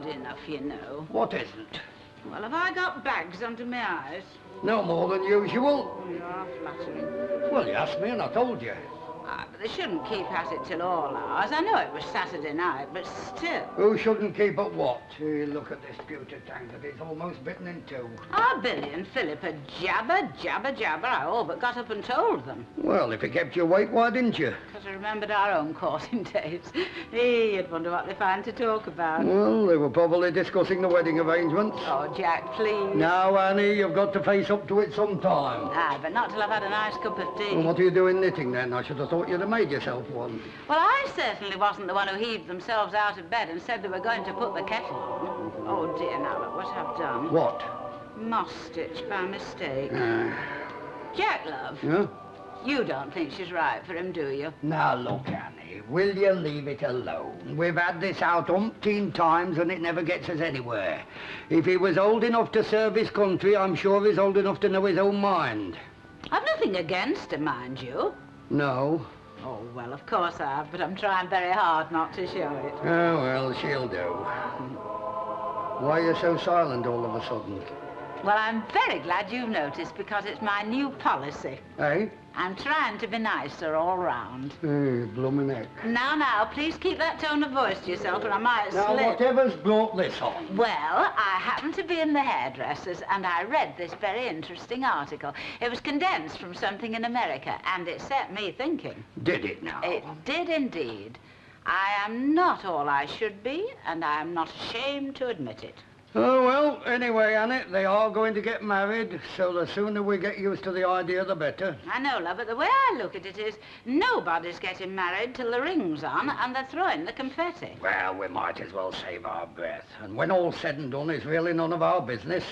enough, you know. What isn't? Well, have I got bags under my eyes? No more than usual. Oh, you are flattering. Well, you asked me and I told you. Ah, but they shouldn't keep at it till all hours. I know it was Saturday night, but still. Who shouldn't keep at what? Look at this pewter tankard. It's almost bitten in two. Our Billy and Philippa jabber, jabber, jabber. I all but got up and told them. Well, if it kept you awake, why didn't you? Because I remembered our own courting days. You'd wonder what they find to talk about. Well, they were probably discussing the wedding arrangements. Oh, Jack, please. Now, Annie, you've got to face up to it sometime. Aye, but not till I've had a nice cup of tea. Well, what are you doing knitting then? I should have thought you'd have made yourself one. Well, I certainly wasn't the one who heaved themselves out of bed and said they were going to put the kettle on. Oh, dear, now look what I've done. What? Moss stitch by mistake. Jack, love. Yeah? You don't think she's right for him, do you? Now, look, Annie, will you leave it alone? We've had this out umpteen times and it never gets us anywhere. If he was old enough to serve his country, I'm sure he's old enough to know his own mind. I've nothing against her, mind you. No? Oh, well, of course I have, but I'm trying very hard not to show it. Oh, well, she'll do. Why are you so silent all of a sudden? Well, I'm very glad you've noticed, because it's my new policy. Eh? I'm trying to be nicer all round. Hey, blooming heck. Now, please keep that tone of voice to yourself or I might Now, slip. whatever's brought this on? Well, I happened to be in the hairdresser's and I read this very interesting article. It was condensed from something in America and it set me thinking. Did it now? It did indeed. I am not all I should be and I am not ashamed to admit it. Oh, well, anyway, Annie, they are going to get married, so the sooner we get used to the idea, the better. I know, love, but the way I look at it is nobody's getting married till the ring's on and they're throwing the confetti. Well, we might as well save our breath. And when all's said and done, it's really none of our business.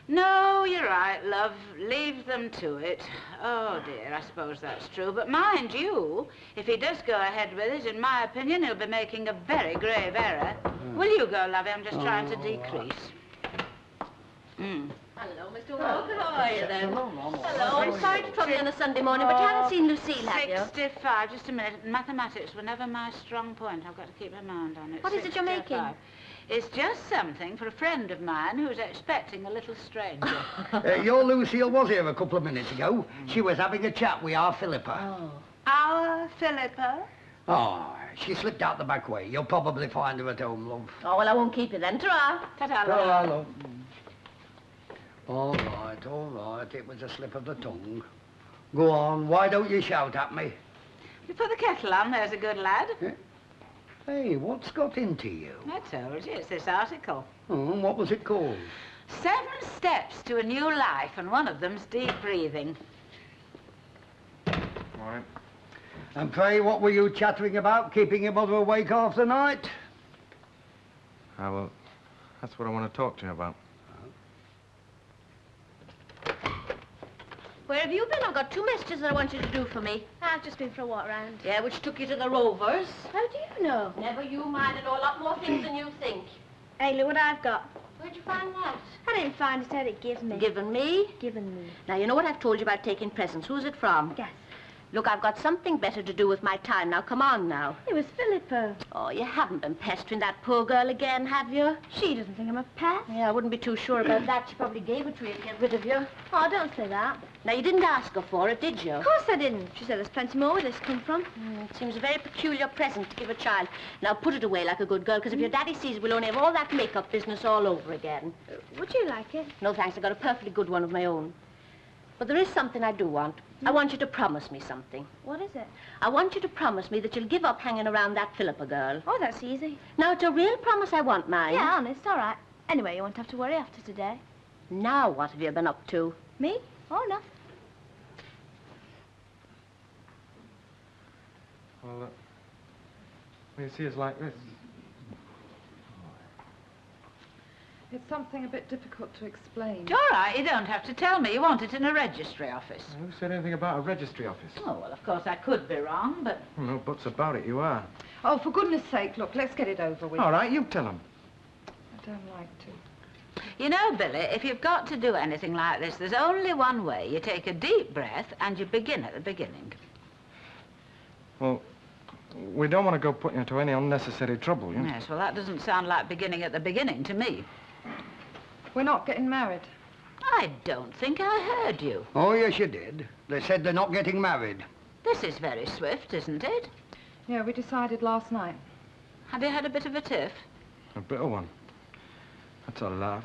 No, you're right, love. Leave them to it. Oh, dear, I suppose that's true. But mind you, if he does go ahead with it, in my opinion, he'll be making a very grave error. Will you go, lovey? I'm just trying to decrease. Hello, Mr. Walker. How are you then? Hello. I'm sorry to trouble you on a Sunday morning, but you haven't seen Lucille, have you? 65. Just a minute. Mathematics were never my strong point. I've got to keep my mind on it. What is it you're making? It's just something for a friend of mine who's expecting a little stranger. Your Lucille was here a couple of minutes ago. She was having a chat with our Philippa. Oh. Our Philippa? Oh, she slipped out the back way. You'll probably find her at home, love. Oh, well, I won't keep you then. Ta-ra. Ta-ta, Ta-ra, love. love. All right. It was a slip of the tongue. Go on. Why don't you shout at me? You put the kettle on, there's a good lad. Hey, what's got into you? I told you, it's this article. Oh, and what was it called? 7 steps to a new life, and one of them's deep breathing. All right. And pray, what were you chattering about, keeping your mother awake half the night? Ah, well, that's what I want to talk to you about. Where have you been? I've got 2 messages that I want you to do for me. I've just been for a walk round. Yeah, which took you to the Rovers. How do you know? Never you mind. I know a lot more things than you think. Hey, look what I've got. Where'd you find that? I didn't find it, had it given me. Given me? Given me. Now, you know what I've told you about taking presents. Who's it from? Yes. Look, I've got something better to do with my time. Now, come on now. It was Philippa. Oh, you haven't been pestering that poor girl again, have you? She doesn't think I'm a pet. Yeah, I wouldn't be too sure about that. She probably gave it to you to get rid of you. Oh, don't say that. Now, you didn't ask her for it, did you? Of course I didn't. She said there's plenty more where this come from. It seems a very peculiar present to give a child. Now, put it away like a good girl, because if your daddy sees it, we'll only have all that makeup business all over again. Would you like it? No, thanks. I got a perfectly good one of my own. But there is something I do want. I want you to promise me something. What is it? I want you to promise me that you'll give up hanging around that Philippa girl. Oh, that's easy. Now, it's a real promise I want, mind. Yeah, honest, all right. Anyway, you won't have to worry after today. Now, what have you been up to? Me? Oh, nothing. Well, you see, it's like this. It's something a bit difficult to explain. It's all right, you don't have to tell me. You want it in a registry office. Who said anything about a registry office? Oh, well, of course, I could be wrong, but... No buts about it, you are. Oh, for goodness sake, look, let's get it over with. All right, you tell him. I don't like to. You know, Billy, if you've got to do anything like this, there's only one way. You take a deep breath and you begin at the beginning. Well, we don't want to go putting you into any unnecessary trouble, you know? Yes, well, that doesn't sound like beginning at the beginning to me. We're not getting married. I don't think I heard you. Oh, yes, you did. They said they're not getting married. This is very swift, isn't it? Yeah, we decided last night. Have you had a bit of a tiff? A bit of one. That's a laugh.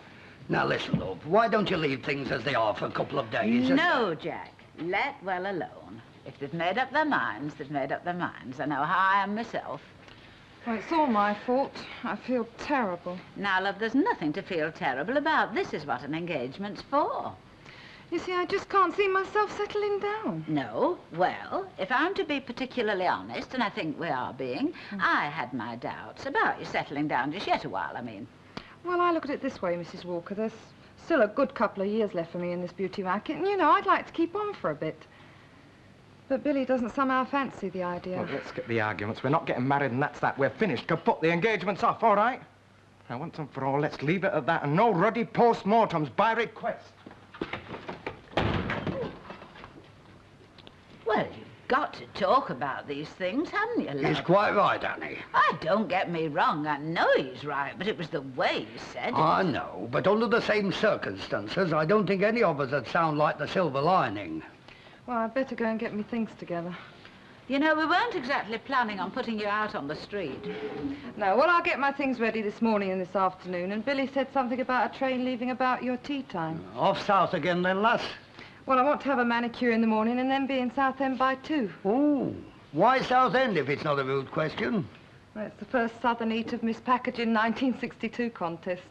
Now, listen, love, why don't you leave things as they are for a couple of days? No, Jack. Let well alone. If they've made up their minds, they've made up their minds. I know how I am myself. Well, it's all my fault. I feel terrible. Now, love, there's nothing to feel terrible about. This is what an engagement's for. You see, I just can't see myself settling down. No? Well, if I'm to be particularly honest, and I think we are being, I had my doubts about you settling down just yet a while, I mean. Well, I look at it this way, Mrs. Walker. There's still a good couple of years left for me in this beauty racket, and, you know, I'd like to keep on for a bit. But Billy doesn't somehow fancy the idea. Well, let's get the arguments. We're not getting married, and that's that. We're finished. Kaput. The engagement's off, all right? Now, once and for all, let's leave it at that, and no ruddy post-mortems by request. Well, you've got to talk about these things, haven't you, love? He's quite right, Annie. Don't get me wrong, I know he's right, but it was the way he said it. I know, but under the same circumstances, I don't think any of us would sound like the silver lining. Well, I'd better go and get me things together. You know, we weren't exactly planning on putting you out on the street. No, well, I'll get my things ready this morning and this afternoon, and Billy said something about a train leaving about your tea time. Off south again then, lass? Well, I want to have a manicure in the morning and then be in Southend by 2. Oh, why Southend if it's not a rude question? Well, it's the first Southern Eat of Miss Packaging 1962 contest.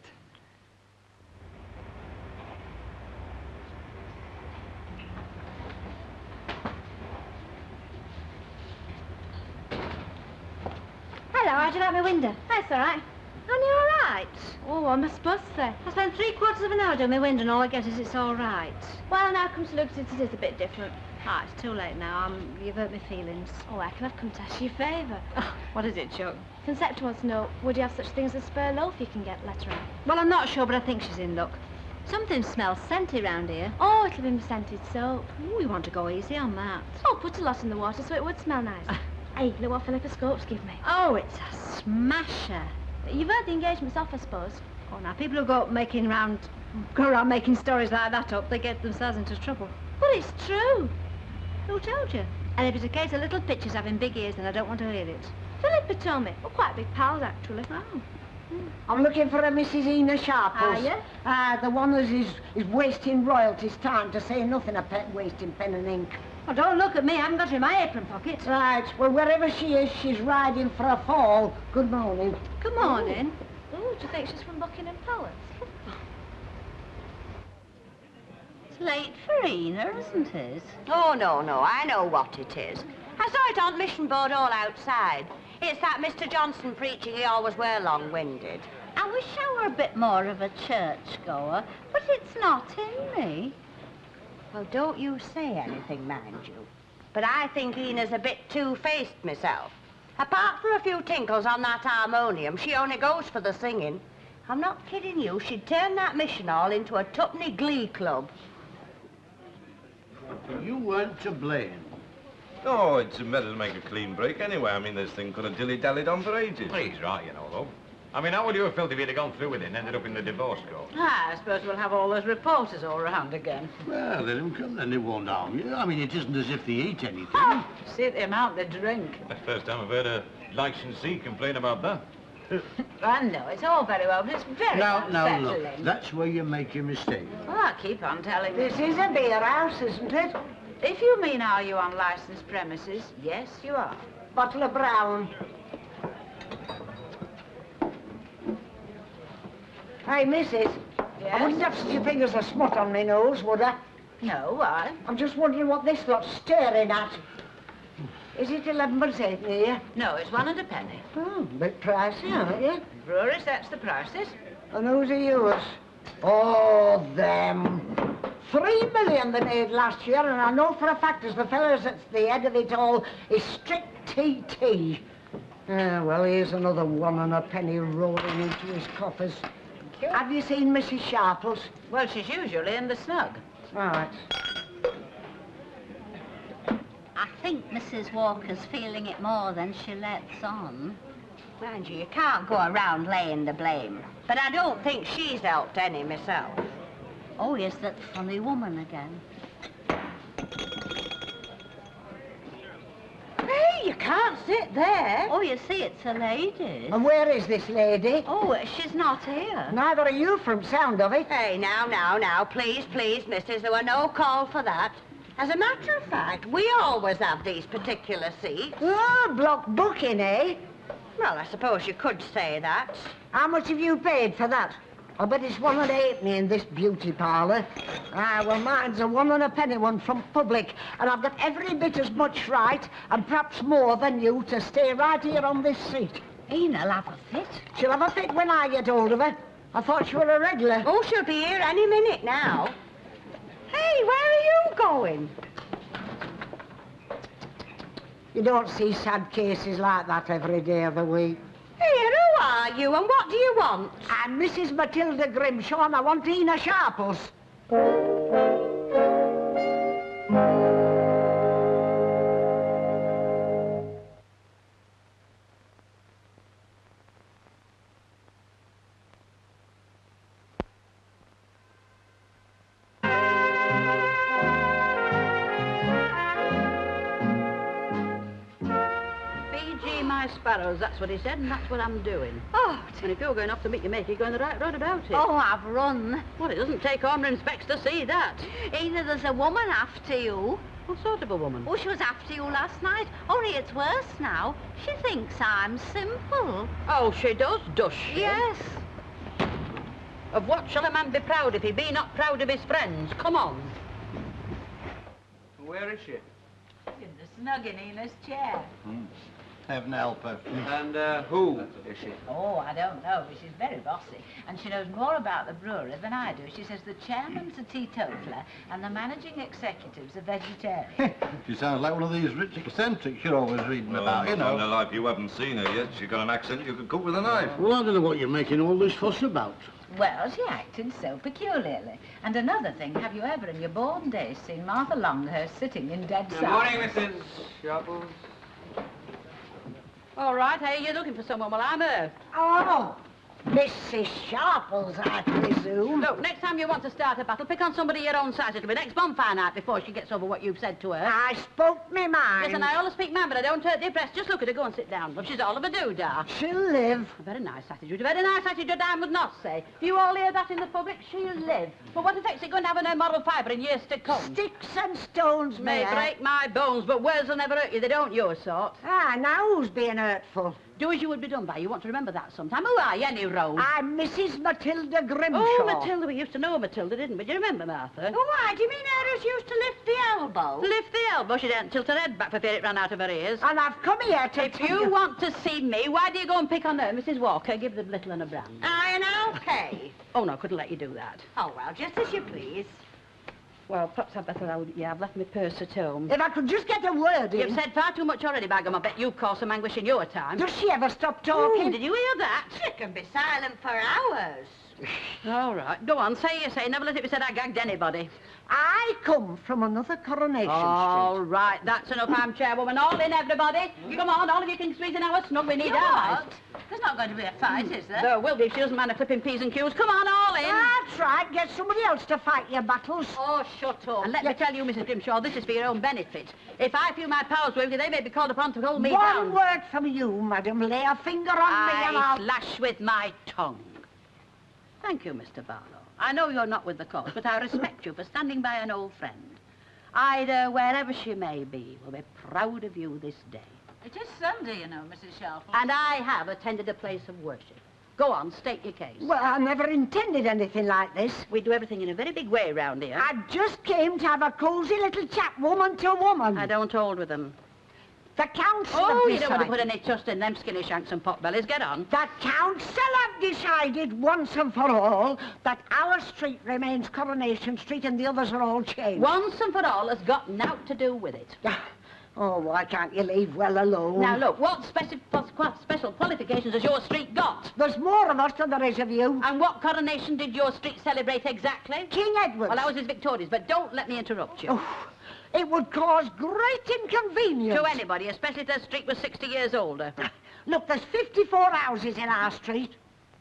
Hello, how'd you like my window? That's all right. Only all right. Oh, what am I supposed to say? I spent 3/4 of an hour doing my window, and all I get is it's all right. Well, now come to look at it, it is a bit different. Ah, it's too late now. You've hurt my feelings. Oh, I can have come to ask you a favour. Oh, what is it, Chuck? Concept wants to know, would you have such things as a spare loaf you can get later on? Well, I'm not sure, but I think she's in luck. Something smells scenty round here. Oh, it'll be my scented soap. Ooh, we want to go easy on that. Oh, put a lot in the water so it would smell nice. Hey, look what Philippa Scopes give me. Oh, it's a smasher. You've heard the engagement's off, I suppose. Oh, now, people who go around making stories like that up, they get themselves into trouble. But it's true. Who told you? And if it's a case of little pictures having big ears, then I don't want to hear it. Philippa told me. We're quite big pals, actually. Oh. I'm looking for a Mrs. Ena Sharples. Are you? The one that is wasting royalties time, to say nothing of wasting pen and ink. Oh, don't look at me. I haven't got her in my apron pocket. Right, well, wherever she is, she's riding for a fall. Good morning. Good morning. Oh, do you think she's from Buckingham Palace? It's late for Ena, isn't it? Oh, no, I know what it is. I saw it on mission board all outside. It's that Mr. Johnson preaching he always were long-winded. I wish I were a bit more of a churchgoer, but it's not in me. Well, don't you say anything, mind you. But I think Ena's a bit two-faced myself. Apart from a few tinkles on that harmonium, she only goes for the singing. I'm not kidding you. She'd turn that mission hall into a tuppenny glee club. You weren't to blame. Oh, it's better to make a clean break anyway. I mean, this thing could have dilly-dallied on for ages. Well, he's right, you know, though. I mean, how would you have felt if he'd have gone through with it and ended up in the divorce court? I suppose we'll have all those reporters all round again. Well, let him come then, it won't harm you. I mean, it isn't as if they eat anything. Oh, see the amount they drink. That's the first time I've heard a licensee complain about that. I know, it's all very well, but it's very No, unsettling. look, that's where you make your mistake. Well, I keep on telling you. This is a beer house, isn't it? If you mean are you on licensed premises, yes, you are. Bottle of brown. Hey, missus. Yes? I wouldn't have such a thing as a smut on my nose, would I? No, why? I'm just wondering what this lot's staring at. Is it 11 cents here? No, it's 1 and a penny. Oh, bit pricey, aren't you? Brewery sets the prices. And whose are yours? Oh, them. 3 million they made last year, and I know for a fact as the fellows that's the head of it all is strict TT. Well, here's another 1 and a penny rolling into his coffers. Have you seen Mrs. Sharples? Well, she's usually in the snug. Right. I think Mrs. Walker's feeling it more than she lets on. Mind you can't go around laying the blame. But I don't think she's helped any myself. Oh, yes, that funny woman again. Hey, you can't sit there. Oh, you see, it's a lady. And where is this lady? Oh, she's not here. Neither are you from sound of it. Hey, now, please, missus, there were no call for that. As a matter of fact, we always have these particular seats. Oh, block booking, eh? Well, I suppose you could say that. How much have you paid for that? I bet it's 1 and 8 in this beauty parlour. Ah, well, mine's a 1 and a penny one from public, and I've got every bit as much right, and perhaps more than you, to stay right here on this seat. Ena'll have a fit. She'll have a fit when I get hold of her. I thought she were a regular. Oh, she'll be here any minute now. Hey, where are you going? You don't see sad cases like that every day of the week. Here, who are you and what do you want? I'm Mrs. Matilda Grimshaw and I want Ina Sharples. Sparrows, that's what he said, and that's what I'm doing. Oh, and if you're going off to meet your mate, you're going the right road about it. Oh, I've run. Well, it doesn't take ornery specs to see that. Ina, there's a woman after you. What sort of a woman? Oh, she was after you last night. Only it's worse now. She thinks I'm simple. Oh, she does she? Yes. Of what shall a man be proud if he be not proud of his friends? Come on. Where is she? In the snug in Ina's chair. Heaven help her. And who is she? Oh, I don't know, but she's very bossy. And she knows more about the brewery than I do. She says the chairman's a teetotaler and the managing executive's a vegetarian. She sounds like one of these rich eccentrics you're always reading about, you know. On the life you haven't seen her yet. She's got an accent you could cook with a knife. Well, I don't know what you're making all this fuss about. Well, she acted so peculiarly. And another thing, have you ever in your born days seen Martha Longhurst sitting in dead Good silence? morning, Mrs. Sharples. All right, hey, you're looking for someone while I'm here. Oh, Mrs. Sharples, I presume. Look, next time you want to start a battle, pick on somebody your own size. It'll be next bonfire night before she gets over what you've said to her. I spoke me mind. Listen, I always speak man, but I don't hurt the oppressed. Just look at her, go and sit down. But she's all of a doodah. She'll live. A very nice attitude, I would not say. Do you all hear that in the public? She'll live. But what effect's it going to have on her moral fibre in years to come? Sticks and stones, May break my bones, but words will never hurt you. They don't your sort. Ah, now who's being hurtful? Do as you would be done by. You want to remember that sometime. Who are you, any Rose? I'm Mrs. Matilda Grimshaw. Oh, Matilda. We used to know Matilda, didn't we? Do you remember, Martha? Oh, why? Do you mean her as used to lift the elbow? Lift the elbow. She didn't tilt her head back for fear it ran out of her ears. And I've come here to If you want to see me, why do you go and pick on her, Mrs. Walker? Give the little and a brand. Aye, and I'll pay. Oh, no, couldn't let you do that. Oh, well, just as you please. Well, perhaps I'd better... I've left my purse at home. If I could just get a word in. You've said far too much already, Bagum. I bet you've caused some anguish in your time. Does she ever stop talking? Ooh, did you hear that? She can be silent for hours. All right, go on, say you say. Never let it be said I gagged anybody. I come from another Coronation All Street. right, that's enough, I'm chairwoman. All in, everybody. Come on, all of you can squeeze in our snug. We need ours. There's not going to be a fight, is there? There will be if she doesn't mind a flipping P's and Q's. Come on, all in. That's right. Get somebody else to fight your battles. Oh, shut up. And let me tell you, Mrs. Grimshaw, this is for your own benefit. If I feel my powers with you, they may be called upon to hold me down. One word from you, madam. Lay a finger on me and I I'll... slash with my tongue. Thank you, Mr. Barlow. I know you're not with the cause, but I respect you for standing by an old friend. Ida, wherever she may be, will be proud of you this day. It is Sunday, you know, Mrs. Sharples. And I have attended a place of worship. Go on, state your case. Well, I never intended anything like this. We do everything in a very big way round here. I just came to have a cosy little chat, woman to woman. I don't hold with them. The council Oh, have you don't want to decided. put any trust in them skinny shanks and potbellies. Get on. The council have decided once and for all that our street remains Coronation Street and the others are all changed. Once and for all has got naught to do with it. Oh, why can't you leave well alone? Now, look, what special qualifications has your street got? There's more of us than there is of you. And what coronation did your street celebrate exactly? King Edward. Well, ours is Victoria's, but don't let me interrupt you. Oh, It would cause great inconvenience. To anybody, especially if their street was 60 years older. Look, there's 54 houses in our street.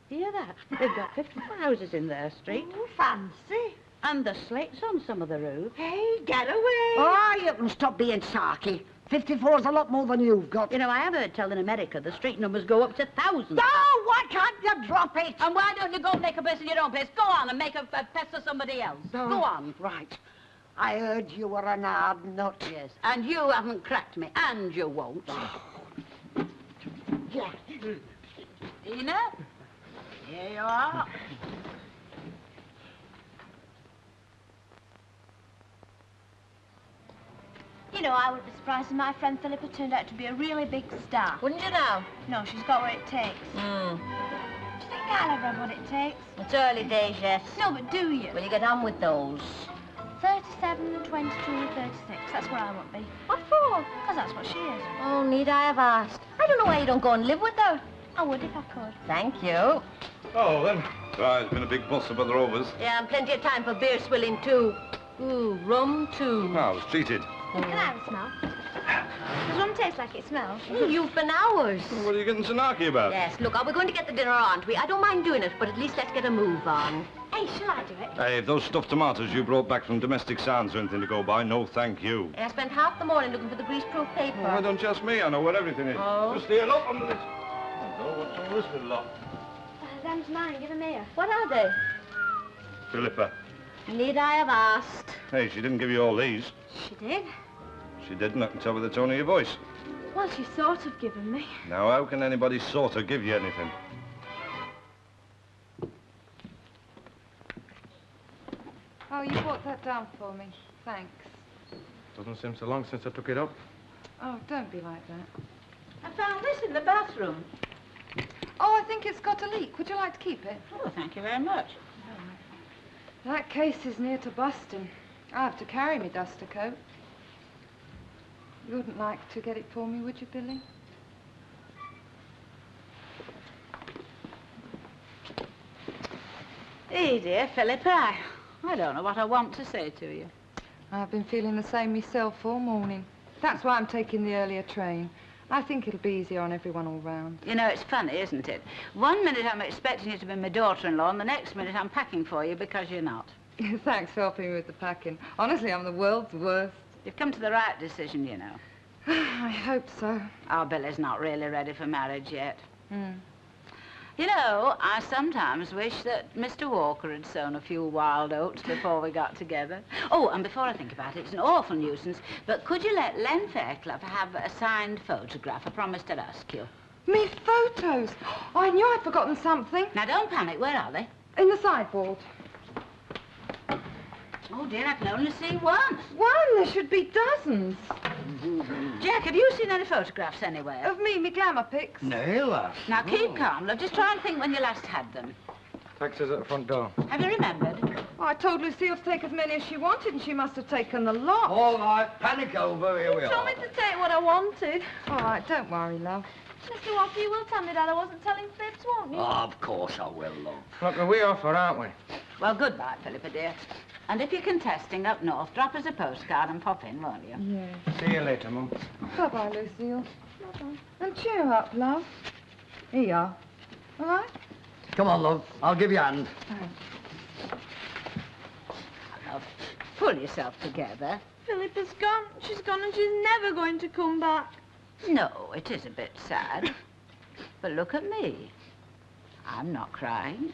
Hear that? They've got 54 houses in their street. Oh, fancy. And the slates on some of the roofs. Hey, get away. Oh, you can stop being sarky. 54's a lot more than you've got. You know, I have heard tell in America the street numbers go up to thousands. Oh, why can't you drop it? And why don't you go make a place in your own place? Go on and make a pest of somebody else. Oh, Go on. Right. I heard you were an hard nut. Yes, and you haven't cracked me, and you won't. Yeah. Tina, here you are. You know, I wouldn't be surprised if my friend Philippa turned out to be a really big star. Wouldn't you now? No, she's got what it takes. Do you think I'll ever have what it takes? It's early days, yes. No, but do you? Will you get on with those? 37, 22, 36. That's where I won't be. What for? Because that's what she is. Oh, need I have asked? I don't know why you don't go and live with her. I would if I could. Thank you. Oh, then. Right, it's been a big bust up at the Rovers. Yeah, and plenty of time for beer swilling, too. Ooh, rum, too. No, I was treated. Can I have a smell? Does rum taste like it smells? You've been hours. What are you getting so narky about? Yes, look, we're going to get the dinner, aren't we? I don't mind doing it, but at least let's get a move on. Hey, shall I do it? Hey, if those stuffed tomatoes you brought back from domestic sounds are anything to go by, no thank you. I spent half the morning looking for the greaseproof paper. Oh, why don't you ask me? I know where everything is. Oh. Just here, look under this. Oh, what's all this little lot? Them's mine. Give them here. What are they? Philippa. Need I have asked? Hey, she didn't give you all these. She did. She didn't. I can tell by the tone of your voice. Well, she sort of given me. Now, how can anybody sort of give you anything? Oh, you brought that down for me. Thanks. Doesn't seem so long since I took it up. Oh, don't be like that. I found this in the bathroom. Oh, I think it's got a leak. Would you like to keep it? Oh, thank you very much. That case is near to busting. I have to carry me duster coat. You wouldn't like to get it for me, would you, Billy? Hey, dear Philippa, I don't know what I want to say to you. I've been feeling the same myself all morning. That's why I'm taking the earlier train. I think it'll be easier on everyone all round. You know, it's funny, isn't it? One minute I'm expecting you to be my daughter-in-law, and the next minute I'm packing for you because you're not. Thanks for helping me with the packing. Honestly, I'm the world's worst. You've come to the right decision, you know. I hope so. Our Billy's not really ready for marriage yet. Hmm. You know, I sometimes wish that Mr. Walker had sown a few wild oats before we got together. Oh, and before I think about it, it's an awful nuisance, but could you let Len Fairclough have a signed photograph? I promised I'd ask you. Me photos? Oh, I knew I'd forgotten something. Now, don't panic. Where are they? In the sideboard. Oh, dear, I can only see one. One? There should be dozens. Jack, have you seen any photographs anywhere? Of me glamour pics. Naylor. Now, keep calm, love. Just try and think when you last had them. Taxi's at the front door. Have you remembered? Oh, I told Lucille to take as many as she wanted, and she must have taken a lot. All right, panic over. Here we are. to take what I wanted. All right, don't worry, love. Mr. Walker, you will tell me, Dad, I wasn't telling fibs, won't you? Oh, of course I will, love. Look, are we off or aren't we? Well, goodbye, Philippa, dear. And if you're contesting up north, drop us a postcard and pop in, won't you? Yeah. See you later, Mum. Bye-bye, Lucille. Bye-bye. And cheer up, love. Here you are. All right? Come on, love. I'll give you a hand. Love, pull yourself together. Philippa's gone. She's gone and she's never going to come back. No, it is a bit sad. But look at me. I'm not crying.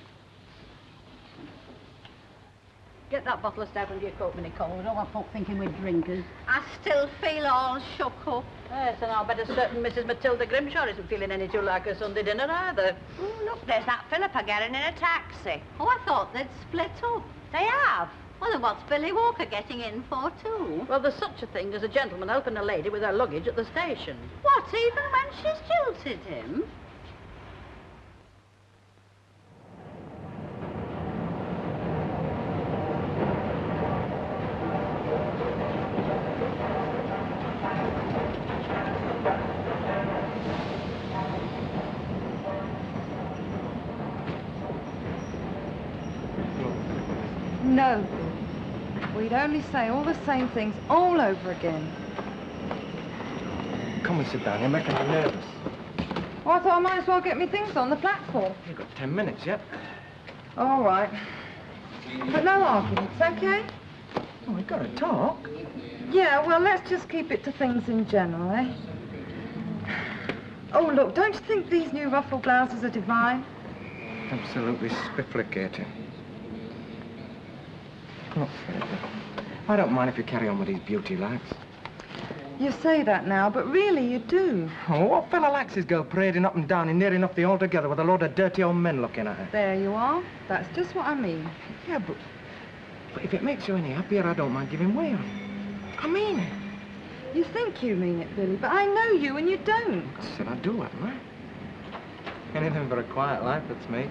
Get that bottle of stout under your coat, Minnie Cole. We don't want folk thinking we're drinkers. I still feel all shook up. Yes, and I'll bet a certain Mrs. Matilda Grimshaw isn't feeling any too like her Sunday dinner either. Oh, look, there's that Philippa getting in a taxi. Oh, I thought they'd split up. They have. Well, then what's Billy Walker getting in for, too? Well, there's such a thing as a gentleman helping a lady with her luggage at the station. What, even when she's jilted him? No. We'd only say all the same things all over again. Come and sit down. You're making me nervous. Well, I thought I might as well get me things on the platform. You've got 10 minutes yet. All right. But no arguments, okay? Oh, we've got to talk. Yeah, well, let's just keep it to things in general, eh? Oh, look, don't you think these new ruffle blouses are divine? Absolutely spifflicating. Look, Philippa, I don't mind if you carry on with these beauty likes. You say that now, but really you do. Oh, what fella likes his girl parading up and down and near enough the altogether with a load of dirty old men looking at her? There you are. That's just what I mean. Yeah, but if it makes you any happier, I don't mind giving way on. I mean it. You think you mean it, Billy, but I know you and you don't. I said I do, haven't I? Anything but a quiet life, it's me.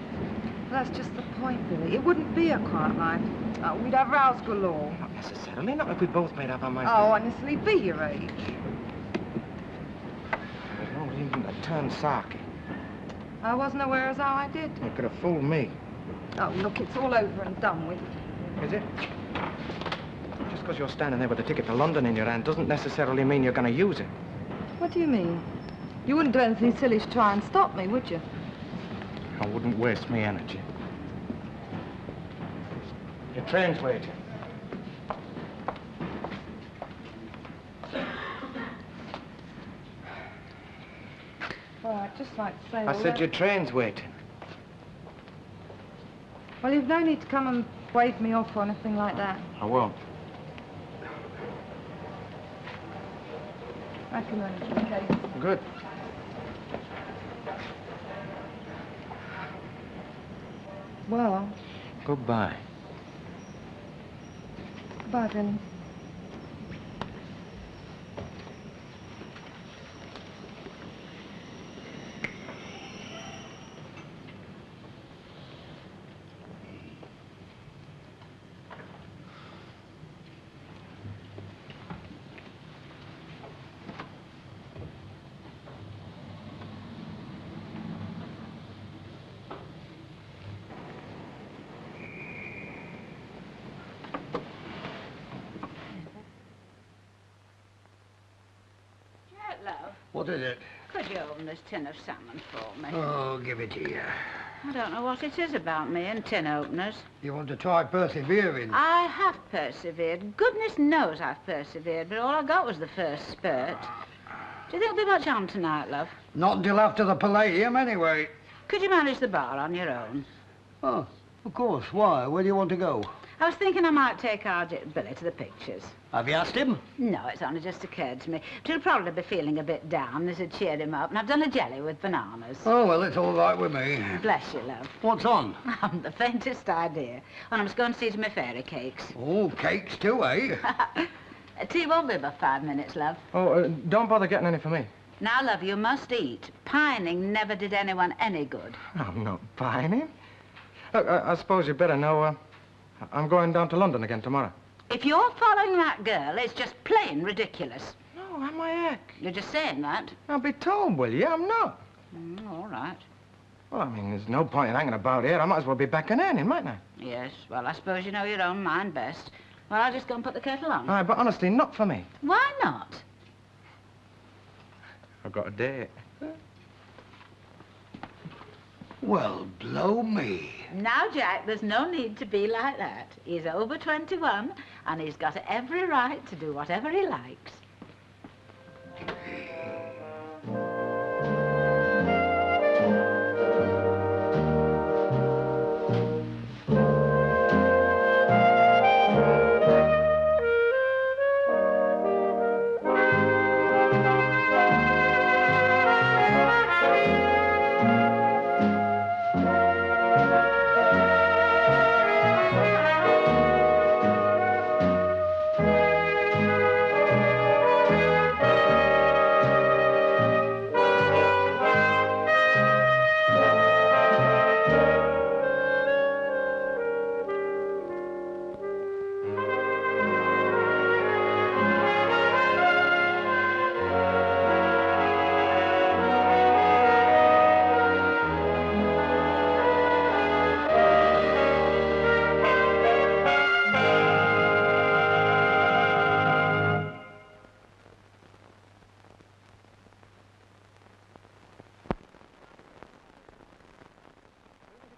That's just the point, Billy. It wouldn't be a quiet life. Oh, we'd have rows galore. Not necessarily, not if we both made up our minds. Oh, honestly, be your age. There's no reason to turn sarky. I wasn't aware as how I did. You could have fooled me. Oh, look, it's all over and done with. Is it? Just because you're standing there with a ticket to London in your hand doesn't necessarily mean you're going to use it. What do you mean? You wouldn't do anything silly to try and stop me, would you? I wouldn't waste my energy. Your train's waiting. Well, I'd just like to say... I said your train's waiting. Well, you've no need to come and wave me off or anything like that. I won't. I can manage the case. Good. Well... Goodbye. Goodbye, Billy. What is it? Could you open this tin of salmon for me? Oh, give it here. I don't know what it is about me and tin openers. You want to try persevering? I have persevered. Goodness knows I've persevered, but all I got was the first spurt. Do you think there'll be much on tonight, love? Not until after the Palladium, anyway. Could you manage the bar on your own? Oh, of course. Why? Where do you want to go? I was thinking I might take our Billy to the pictures. Have you asked him? No, it's only just occurred to me. He'll probably be feeling a bit down. This would cheer him up, and I've done a jelly with bananas. Oh, well, it's all right with me. Bless you, love. What's on? I haven't the faintest idea. And I'm just going to see to my fairy cakes. Oh, cakes too, eh? Tea won't be about 5 minutes, love. Oh, don't bother getting any for me. Now, love, you must eat. Pining never did anyone any good. I'm not pining. Look, I suppose you better know, I'm going down to London again tomorrow. If you're following that girl, it's just plain ridiculous. No, am I heck? You're just saying that. I'll be told, will you? I'm not. All right. Well, I mean, there's no point in hanging about here. I might as well be back and earning, mightn't I? Yes, well, I suppose you know your own mind best. Well, I'll just go and put the kettle on. Aye, but honestly, not for me. Why not? I've got a date. Well, blow me. Now, Jack, there's no need to be like that. He's over 21, and he's got every right to do whatever he likes.